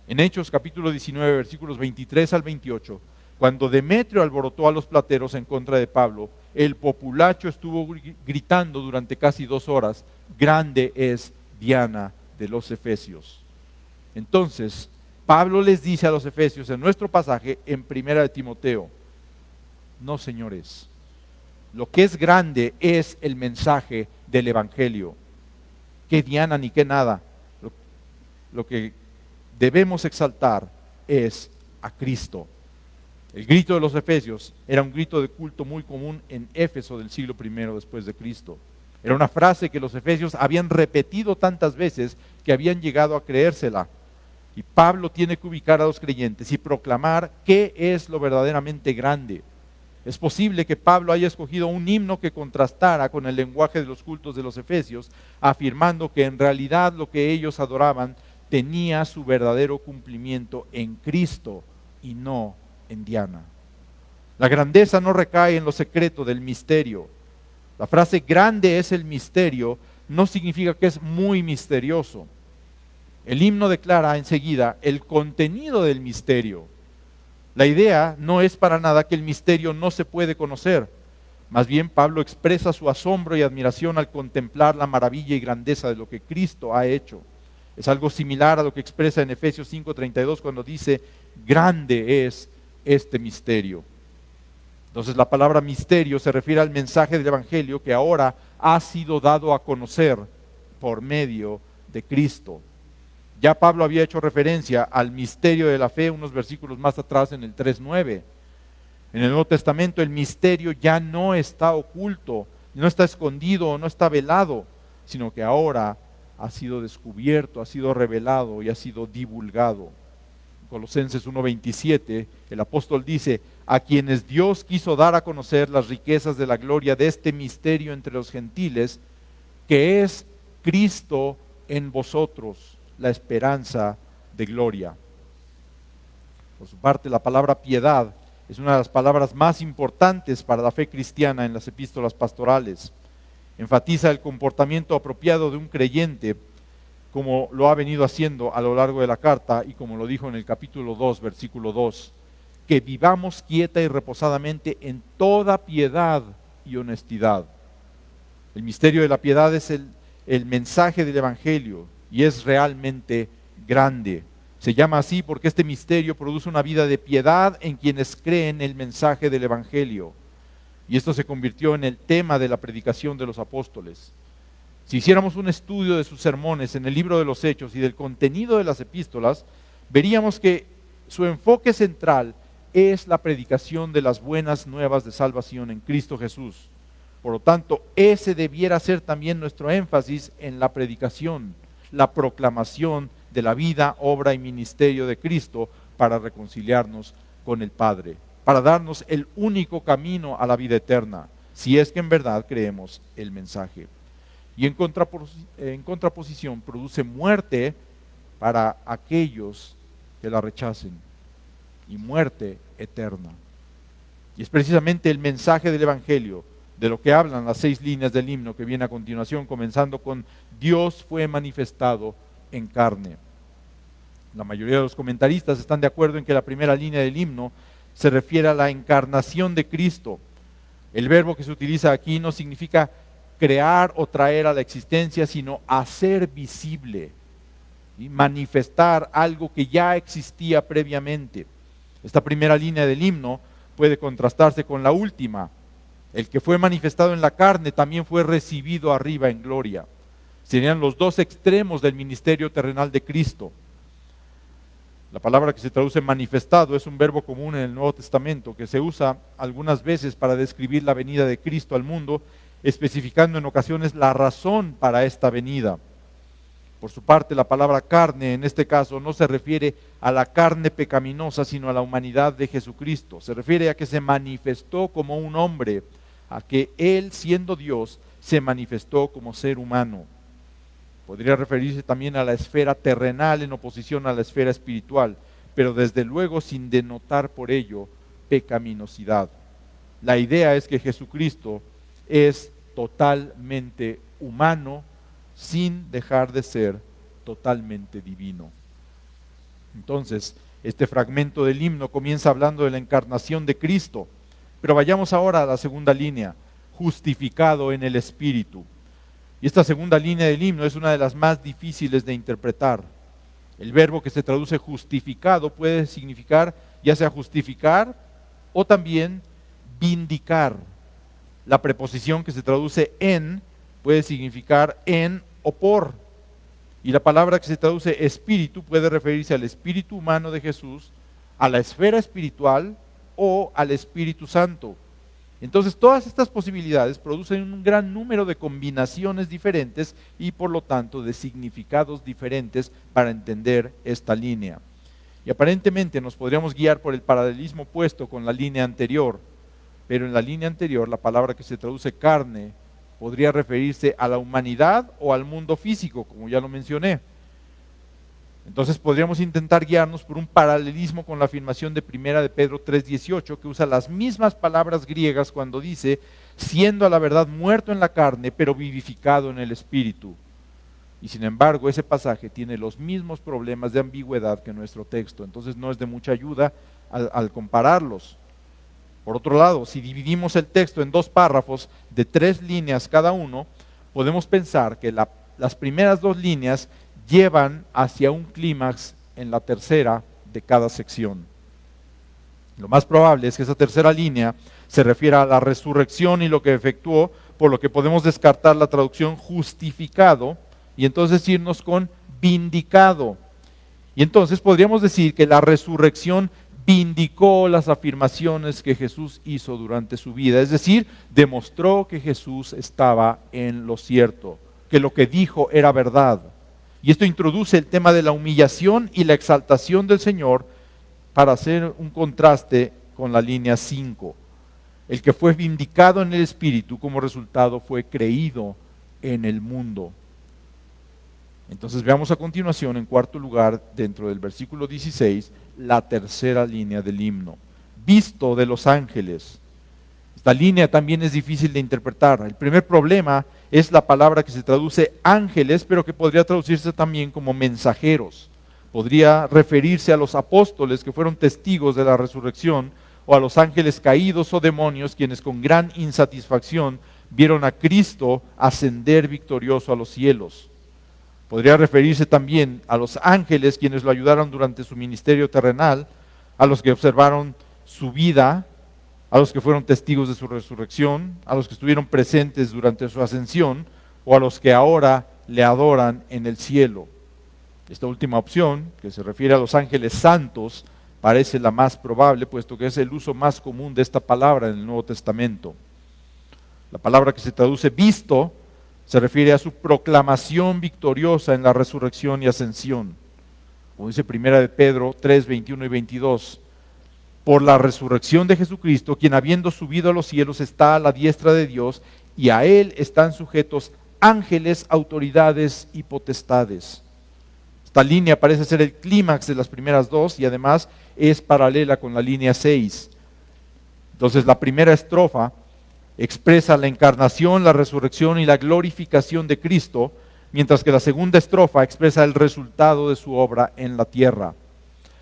Speaker 1: En Hechos capítulo 19, versículos 23 al 28, cuando Demetrio alborotó a los plateros en contra de Pablo, el populacho estuvo gritando durante casi 2 horas, grande es Diana de los Efesios. Entonces, Pablo les dice a los efesios en nuestro pasaje en 1 de Timoteo, no señores, lo que es grande es el mensaje del Evangelio. Que Diana ni que nada. Lo que debemos exaltar es a Cristo. El grito de los efesios era un grito de culto muy común en Éfeso del siglo I después de Cristo. Era una frase que los efesios habían repetido tantas veces que habían llegado a creérsela. Y Pablo tiene que ubicar a los creyentes y proclamar qué es lo verdaderamente grande. Es posible que Pablo haya escogido un himno que contrastara con el lenguaje de los cultos de los efesios, afirmando que en realidad lo que ellos adoraban tenía su verdadero cumplimiento en Cristo y no en Diana. La grandeza no recae en lo secreto del misterio. La frase grande es el misterio no significa que es muy misterioso. El himno declara enseguida el contenido del misterio. La idea no es para nada que el misterio no se puede conocer. Más bien, Pablo expresa su asombro y admiración al contemplar la maravilla y grandeza de lo que Cristo ha hecho. Es algo similar a lo que expresa en Efesios 5:32 cuando dice, grande es este misterio. Entonces la palabra misterio se refiere al mensaje del Evangelio que ahora ha sido dado a conocer por medio de Cristo. Ya Pablo había hecho referencia al misterio de la fe unos versículos más atrás en el 3:9. En el Nuevo Testamento el misterio ya no está oculto, no está escondido o no está velado, sino que ahora ha sido descubierto, ha sido revelado y ha sido divulgado. En Colosenses 1:27 el apóstol dice, a quienes Dios quiso dar a conocer las riquezas de la gloria de este misterio entre los gentiles, que es Cristo en vosotros, la esperanza de gloria. Por su parte, la palabra piedad es una de las palabras más importantes para la fe cristiana en las epístolas pastorales. Enfatiza el comportamiento apropiado de un creyente, como lo ha venido haciendo a lo largo de la carta y como lo dijo en el capítulo 2, versículo 2, que vivamos quieta y reposadamente en toda piedad y honestidad. El misterio de la piedad es el mensaje del Evangelio y es realmente grande. Se llama así porque este misterio produce una vida de piedad en quienes creen el mensaje del Evangelio. Y esto se convirtió en el tema de la predicación de los apóstoles. Si hiciéramos un estudio de sus sermones en el libro de los Hechos y del contenido de las epístolas, veríamos que su enfoque central es la predicación de las buenas nuevas de salvación en Cristo Jesús. Por lo tanto, ese debiera ser también nuestro énfasis en la predicación, la proclamación de la vida, obra y ministerio de Cristo para reconciliarnos con el Padre, para darnos el único camino a la vida eterna, si es que en verdad creemos el mensaje. Y en contraposición produce muerte para aquellos que la rechacen, y muerte eterna. Y es precisamente el mensaje del Evangelio de lo que hablan las 6 líneas del himno que viene a continuación, comenzando con Dios fue manifestado en carne. La mayoría de los comentaristas están de acuerdo en que la primera línea del himno se refiere a la encarnación de Cristo. El verbo que se utiliza aquí no significa crear o traer a la existencia, sino hacer visible y manifestar algo que ya existía previamente. Esta primera línea del himno puede contrastarse con la última. El que fue manifestado en la carne también fue recibido arriba en gloria. Serían los 2 extremos del ministerio terrenal de Cristo. La palabra que se traduce manifestado es un verbo común en el Nuevo Testamento que se usa algunas veces para describir la venida de Cristo al mundo especificando en ocasiones la razón para esta venida. Por su parte, la palabra carne en este caso no se refiere a la carne pecaminosa, sino a la humanidad de Jesucristo. Se refiere a que se manifestó como un hombre, a que Él, siendo Dios, se manifestó como ser humano. Podría referirse también a la esfera terrenal en oposición a la esfera espiritual, pero desde luego sin denotar por ello pecaminosidad. La idea es que Jesucristo es totalmente humano, sin dejar de ser totalmente divino. Entonces, este fragmento del himno comienza hablando de la encarnación de Cristo, pero vayamos ahora a la segunda línea, justificado en el Espíritu. Y esta segunda línea del himno es una de las más difíciles de interpretar. El verbo que se traduce justificado puede significar ya sea justificar o también vindicar. La preposición que se traduce en puede significar en o por. Y la palabra que se traduce espíritu puede referirse al espíritu humano de Jesús, a la esfera espiritual o al Espíritu Santo. Entonces todas estas posibilidades producen un gran número de combinaciones diferentes y por lo tanto de significados diferentes para entender esta línea. Y aparentemente nos podríamos guiar por el paralelismo puesto con la línea anterior, pero en la línea anterior la palabra que se traduce carne podría referirse a la humanidad o al mundo físico, como ya lo mencioné. Entonces podríamos intentar guiarnos por un paralelismo con la afirmación de 1 de Pedro 3:18, que usa las mismas palabras griegas cuando dice, siendo a la verdad muerto en la carne, pero vivificado en el espíritu. Y sin embargo, ese pasaje tiene los mismos problemas de ambigüedad que nuestro texto, entonces no es de mucha ayuda al compararlos. Por otro lado, si dividimos el texto en dos párrafos de 3 líneas cada uno, podemos pensar que las primeras 2 líneas llevan hacia un clímax en la tercera de cada sección. Lo más probable es que esa tercera línea se refiera a la resurrección y lo que efectuó, por lo que podemos descartar la traducción justificado y entonces irnos con vindicado. Y entonces podríamos decir que la resurrección vindicó las afirmaciones que Jesús hizo durante su vida, es decir, demostró que Jesús estaba en lo cierto, que lo que dijo era verdad. Y esto introduce el tema de la humillación y la exaltación del Señor para hacer un contraste con la línea 5. El que fue vindicado en el Espíritu como resultado fue creído en el mundo. Entonces veamos a continuación, en cuarto lugar, dentro del versículo 16, la tercera línea del himno. Visto de los ángeles. Esta línea también es difícil de interpretar. El primer problema es la palabra que se traduce ángeles, pero que podría traducirse también como mensajeros. Podría referirse a los apóstoles que fueron testigos de la resurrección, o a los ángeles caídos o demonios, quienes con gran insatisfacción vieron a Cristo ascender victorioso a los cielos. Podría referirse también a los ángeles quienes lo ayudaron durante su ministerio terrenal, a los que observaron su vida, a los que fueron testigos de su resurrección, a los que estuvieron presentes durante su ascensión, o a los que ahora le adoran en el cielo. Esta última opción, que se refiere a los ángeles santos, parece la más probable, puesto que es el uso más común de esta palabra en el Nuevo Testamento. La palabra que se traduce visto se refiere a su proclamación victoriosa en la resurrección y ascensión. Como dice 1 de Pedro 3, 21 y 22, por la resurrección de Jesucristo, quien habiendo subido a los cielos está a la diestra de Dios, y a Él están sujetos ángeles, autoridades y potestades. Esta línea parece ser el clímax de las primeras 2 y además es paralela con la línea 6. Entonces la primera estrofa expresa la encarnación, la resurrección y la glorificación de Cristo, mientras que la segunda estrofa expresa el resultado de su obra en la tierra.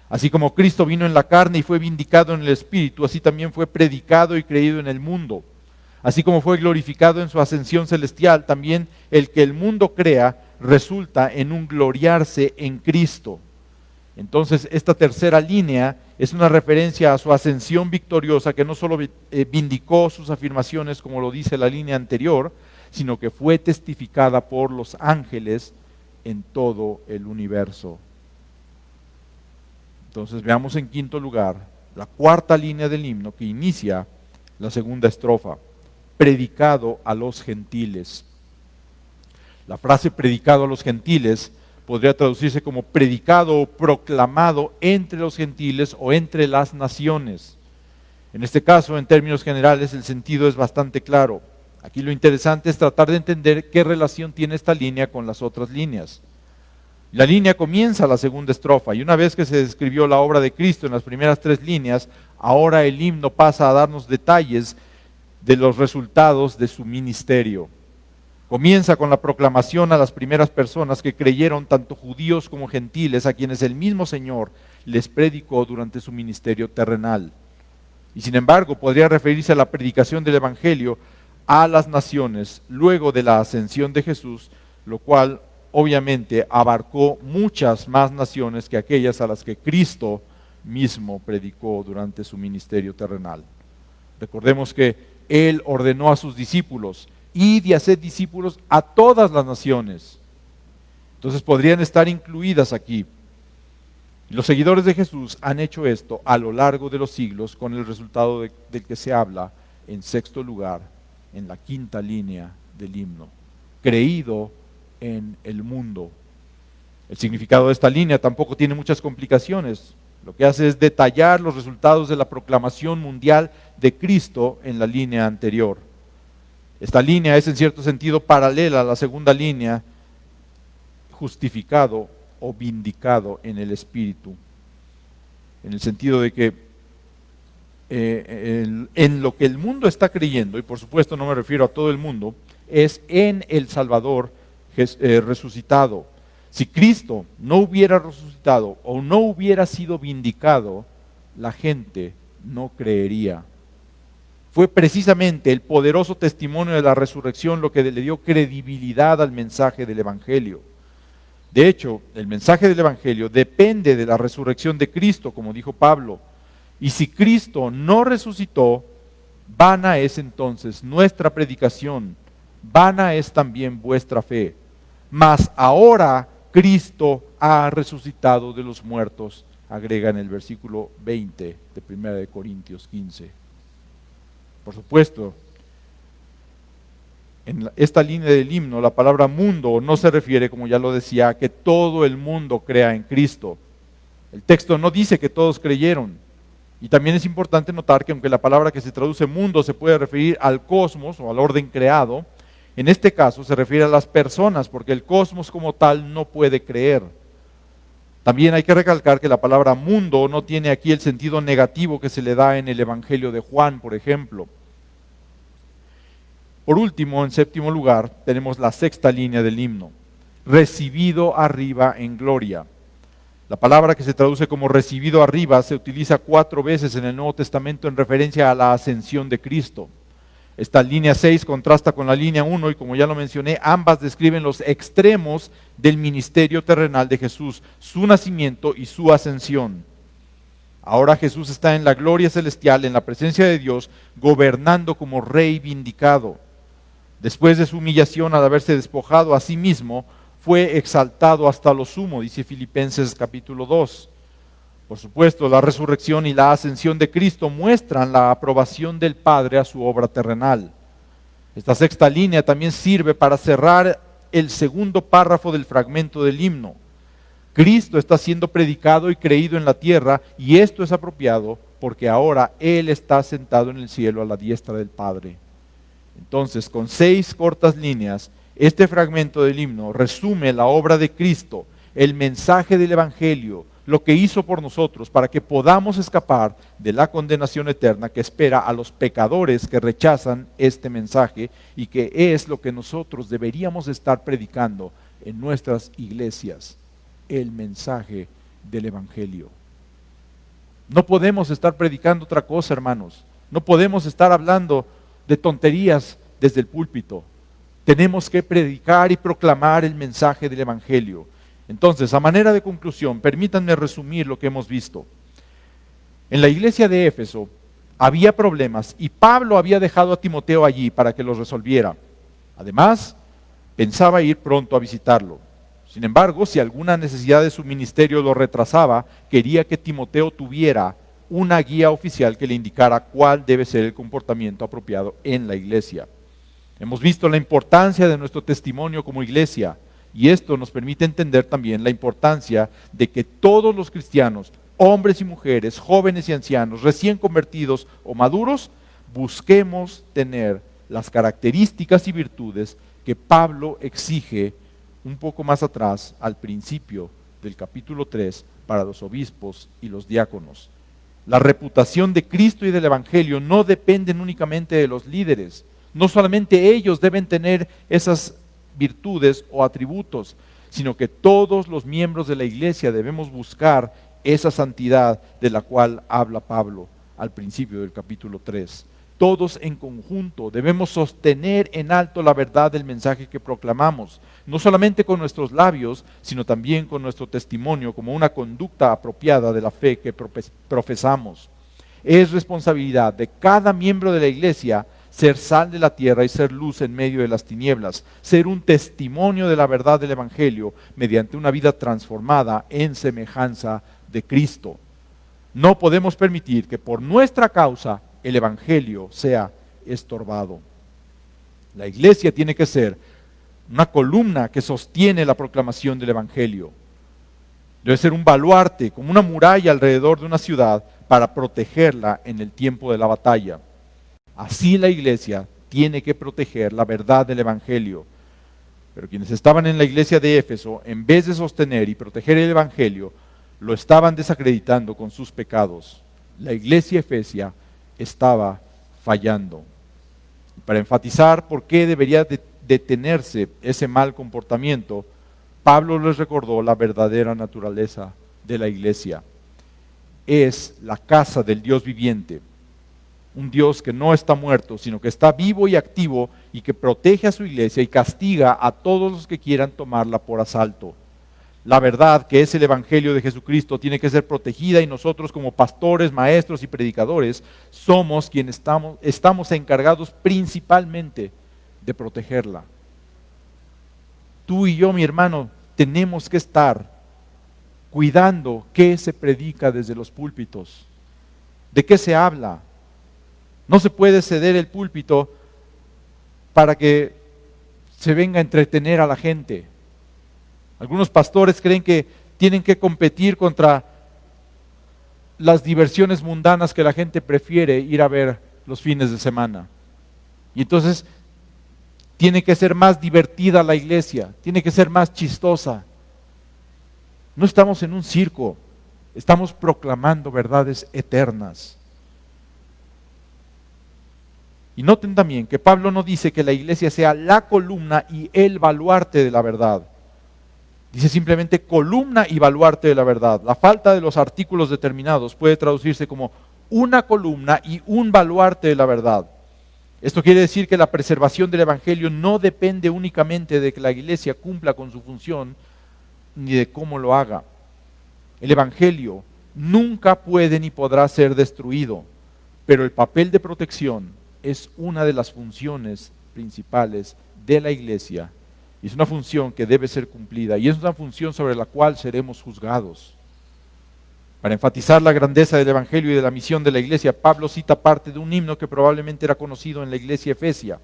Speaker 1: Así como Cristo vino en la carne y fue vindicado en el Espíritu, así también fue predicado y creído en el mundo. Así como fue glorificado en su ascensión celestial, también el que el mundo crea resulta en un gloriarse en Cristo. Entonces, esta tercera línea es una referencia a su ascensión victoriosa, que no solo vindicó sus afirmaciones como lo dice la línea anterior, sino que fue testificada por los ángeles en todo el universo. Entonces veamos en quinto lugar la cuarta línea del himno que inicia la segunda estrofa. predicado a los gentiles. La frase predicado a los gentiles podría traducirse como predicado o proclamado entre los gentiles o entre las naciones. En este caso, en términos generales, el sentido es bastante claro. Aquí lo interesante es tratar de entender qué relación tiene esta línea con las otras líneas. La línea comienza la segunda estrofa, y una vez que se describió la obra de Cristo en las primeras 3 líneas, ahora el himno pasa a darnos detalles de los resultados de su ministerio. Comienza con la proclamación a las primeras personas que creyeron, tanto judíos como gentiles, a quienes el mismo Señor les predicó durante su ministerio terrenal. Y sin embargo, podría referirse a la predicación del Evangelio a las naciones luego de la ascensión de Jesús, lo cual obviamente abarcó muchas más naciones que aquellas a las que Cristo mismo predicó durante su ministerio terrenal. Recordemos que Él ordenó a sus discípulos: id y haced discípulos a todas las naciones. Entonces podrían estar incluidas aquí. Los seguidores de Jesús han hecho esto a lo largo de los siglos, con el resultado del que se habla en 6º lugar, en la 5ª línea del himno: creído en el mundo. El significado de esta línea tampoco tiene muchas complicaciones. Lo que hace es detallar los resultados de la proclamación mundial de Cristo en la línea anterior. Esta línea es en cierto sentido paralela a la segunda línea: justificado o vindicado en el Espíritu, en el sentido de que en lo que el mundo está creyendo, y por supuesto no me refiero a todo el mundo, es en el Salvador resucitado. Si Cristo no hubiera resucitado o no hubiera sido vindicado, la gente no creería. Fue precisamente el poderoso testimonio de la resurrección lo que le dio credibilidad al mensaje del Evangelio. De hecho, el mensaje del Evangelio depende de la resurrección de Cristo, como dijo Pablo. Y si Cristo no resucitó, vana es entonces nuestra predicación, vana es también vuestra fe. Mas ahora Cristo ha resucitado de los muertos, agrega en el versículo 20 de 1 Corintios 15. Por supuesto, en esta línea del himno, la palabra mundo no se refiere, como ya lo decía, a que todo el mundo crea en Cristo. El texto no dice que todos creyeron. Y también es importante notar que aunque la palabra que se traduce mundo se puede referir al cosmos o al orden creado, en este caso se refiere a las personas, porque el cosmos como tal no puede creer. También hay que recalcar que la palabra mundo no tiene aquí el sentido negativo que se le da en el Evangelio de Juan, por ejemplo. Por último, en 7º lugar, tenemos la 6ª línea del himno: recibido arriba en gloria. La palabra que se traduce como recibido arriba se utiliza 4 veces en el Nuevo Testamento en referencia a la ascensión de Cristo. Esta línea 6 contrasta con la línea 1 y, como ya lo mencioné, ambas describen los extremos del ministerio terrenal de Jesús, su nacimiento y su ascensión. Ahora Jesús está en la gloria celestial, en la presencia de Dios, gobernando como rey vindicado. Después de su humillación al haberse despojado a sí mismo, fue exaltado hasta lo sumo, dice Filipenses capítulo 2. Por supuesto, la resurrección y la ascensión de Cristo muestran la aprobación del Padre a su obra terrenal. Esta 6ª línea también sirve para cerrar el 2º párrafo del fragmento del himno. Cristo está siendo predicado y creído en la tierra, y esto es apropiado porque ahora Él está sentado en el cielo a la diestra del Padre. Entonces, con 6 cortas líneas, este fragmento del himno resume la obra de Cristo, el mensaje del Evangelio, lo que hizo por nosotros para que podamos escapar de la condenación eterna que espera a los pecadores que rechazan este mensaje, y que es lo que nosotros deberíamos estar predicando en nuestras iglesias: el mensaje del Evangelio. No podemos estar predicando otra cosa, hermanos. No podemos estar hablando de tonterías desde el púlpito. Tenemos que predicar y proclamar el mensaje del Evangelio. Entonces, a manera de conclusión, permítanme resumir lo que hemos visto. En la iglesia de Éfeso había problemas y Pablo había dejado a Timoteo allí para que los resolviera. Además, pensaba ir pronto a visitarlo. Sin embargo, si alguna necesidad de su ministerio lo retrasaba, quería que Timoteo tuviera una guía oficial que le indicara cuál debe ser el comportamiento apropiado en la iglesia. Hemos visto la importancia de nuestro testimonio como iglesia, y esto nos permite entender también la importancia de que todos los cristianos, hombres y mujeres, jóvenes y ancianos, recién convertidos o maduros, busquemos tener las características y virtudes que Pablo exige un poco más atrás, al principio del capítulo 3, para los obispos y los diáconos. La reputación de Cristo y del Evangelio no dependen únicamente de los líderes. No solamente ellos deben tener esas virtudes o atributos, sino que todos los miembros de la iglesia debemos buscar esa santidad de la cual habla Pablo al principio del capítulo 3. Todos en conjunto debemos sostener en alto la verdad del mensaje que proclamamos, no solamente con nuestros labios, sino también con nuestro testimonio como una conducta apropiada de la fe que profesamos. Es responsabilidad de cada miembro de la iglesia ser sal de la tierra y ser luz en medio de las tinieblas, ser un testimonio de la verdad del Evangelio mediante una vida transformada en semejanza de Cristo. No podemos permitir que por nuestra causa el Evangelio sea estorbado. La iglesia tiene que ser una columna que sostiene la proclamación del Evangelio. Debe ser un baluarte, como una muralla alrededor de una ciudad para protegerla en el tiempo de la batalla. Así la iglesia tiene que proteger la verdad del Evangelio. Pero quienes estaban en la iglesia de Éfeso, en vez de sostener y proteger el Evangelio, lo estaban desacreditando con sus pecados. La iglesia efesia estaba fallando. Para enfatizar por qué debería detenerse ese mal comportamiento, Pablo les recordó la verdadera naturaleza de la iglesia. Es la casa del Dios viviente, un Dios que no está muerto, sino que está vivo y activo y que protege a su iglesia y castiga a todos los que quieran tomarla por asalto. La verdad, que es el Evangelio de Jesucristo, tiene que ser protegida y nosotros como pastores, maestros y predicadores somos quienes estamos encargados principalmente de protegerla. Tú y yo, mi hermano, tenemos que estar cuidando qué se predica desde los púlpitos, de qué se habla. No se puede ceder el púlpito para que se venga a entretener a la gente. Algunos pastores creen que tienen que competir contra las diversiones mundanas que la gente prefiere ir a ver los fines de semana. Y entonces tiene que ser más divertida la iglesia, tiene que ser más chistosa. No estamos en un circo, estamos proclamando verdades eternas. Y noten también que Pablo no dice que la iglesia sea la columna y el baluarte de la verdad. Dice simplemente columna y baluarte de la verdad. La falta de los artículos determinados puede traducirse como una columna y un baluarte de la verdad. Esto quiere decir que la preservación del Evangelio no depende únicamente de que la iglesia cumpla con su función, ni de cómo lo haga. El Evangelio nunca puede ni podrá ser destruido, pero el papel de protección es una de las funciones principales de la iglesia. Y es una función que debe ser cumplida y es una función sobre la cual seremos juzgados. Para enfatizar la grandeza del Evangelio y de la misión de la iglesia, Pablo cita parte de un himno que probablemente era conocido en la iglesia efesia.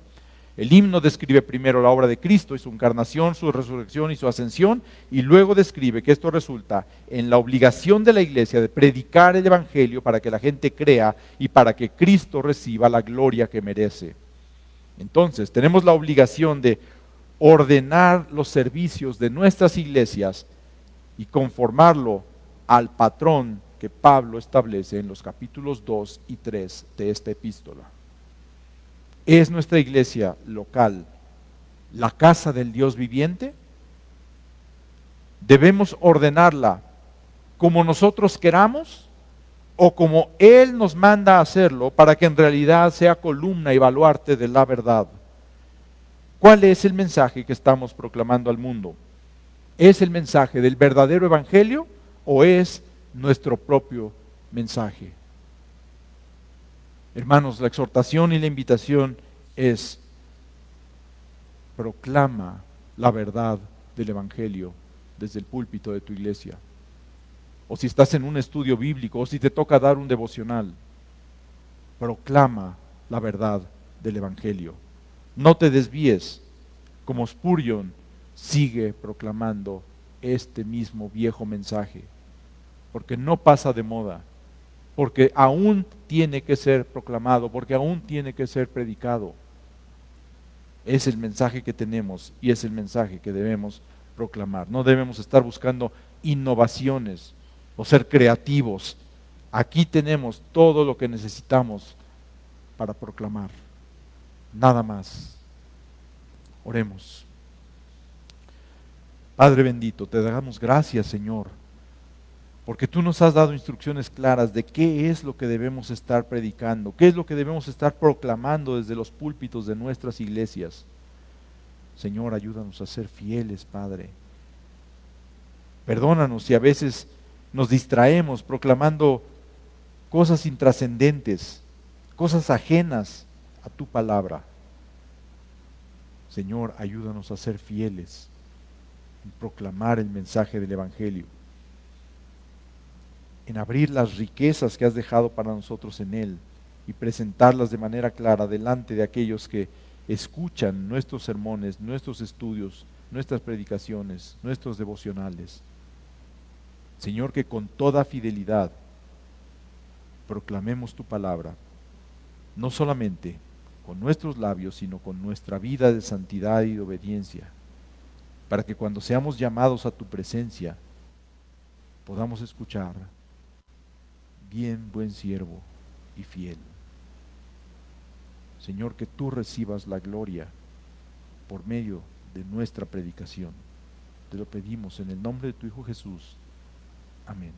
Speaker 1: El himno describe primero la obra de Cristo y su encarnación, su resurrección y su ascensión, y luego describe que esto resulta en la obligación de la iglesia de predicar el Evangelio para que la gente crea y para que Cristo reciba la gloria que merece. Entonces, tenemos la obligación de ordenar los servicios de nuestras iglesias y conformarlo al patrón que Pablo establece en los capítulos 2 y 3 de esta epístola. ¿Es nuestra iglesia local la casa del Dios viviente? ¿Debemos ordenarla como nosotros queramos o como Él nos manda a hacerlo para que en realidad sea columna y baluarte de la verdad? ¿Cuál es el mensaje que estamos proclamando al mundo? ¿Es el mensaje del verdadero evangelio o es nuestro propio mensaje? Hermanos, la exhortación y la invitación es: proclama la verdad del evangelio desde el púlpito de tu iglesia. O si estás en un estudio bíblico, o si te toca dar un devocional, proclama la verdad del evangelio. No te desvíes. Como Spurgeon, sigue proclamando este mismo viejo mensaje, porque no pasa de moda, porque aún tiene que ser proclamado, porque aún tiene que ser predicado. Es el mensaje que tenemos y es el mensaje que debemos proclamar. No debemos estar buscando innovaciones o ser creativos. Aquí tenemos todo lo que necesitamos para proclamar. Nada más. Oremos. Padre bendito, te damos gracias, Señor, porque tú nos has dado instrucciones claras de qué es lo que debemos estar predicando, qué es lo que debemos estar proclamando desde los púlpitos de nuestras iglesias. Señor, ayúdanos a ser fieles, Padre. Perdónanos si a veces nos distraemos proclamando cosas intrascendentes, cosas ajenas a tu palabra. Señor, ayúdanos a ser fieles en proclamar el mensaje del Evangelio, en abrir las riquezas que has dejado para nosotros en él y presentarlas de manera clara delante de aquellos que escuchan nuestros sermones, nuestros estudios, nuestras predicaciones, nuestros devocionales. Señor, que con toda fidelidad proclamemos tu palabra, no solamente con nuestros labios, sino con nuestra vida de santidad y de obediencia, para que cuando seamos llamados a tu presencia, podamos escuchar: bien, buen siervo y fiel. Señor, que tú recibas la gloria por medio de nuestra predicación. Te lo pedimos en el nombre de tu Hijo Jesús. Amén.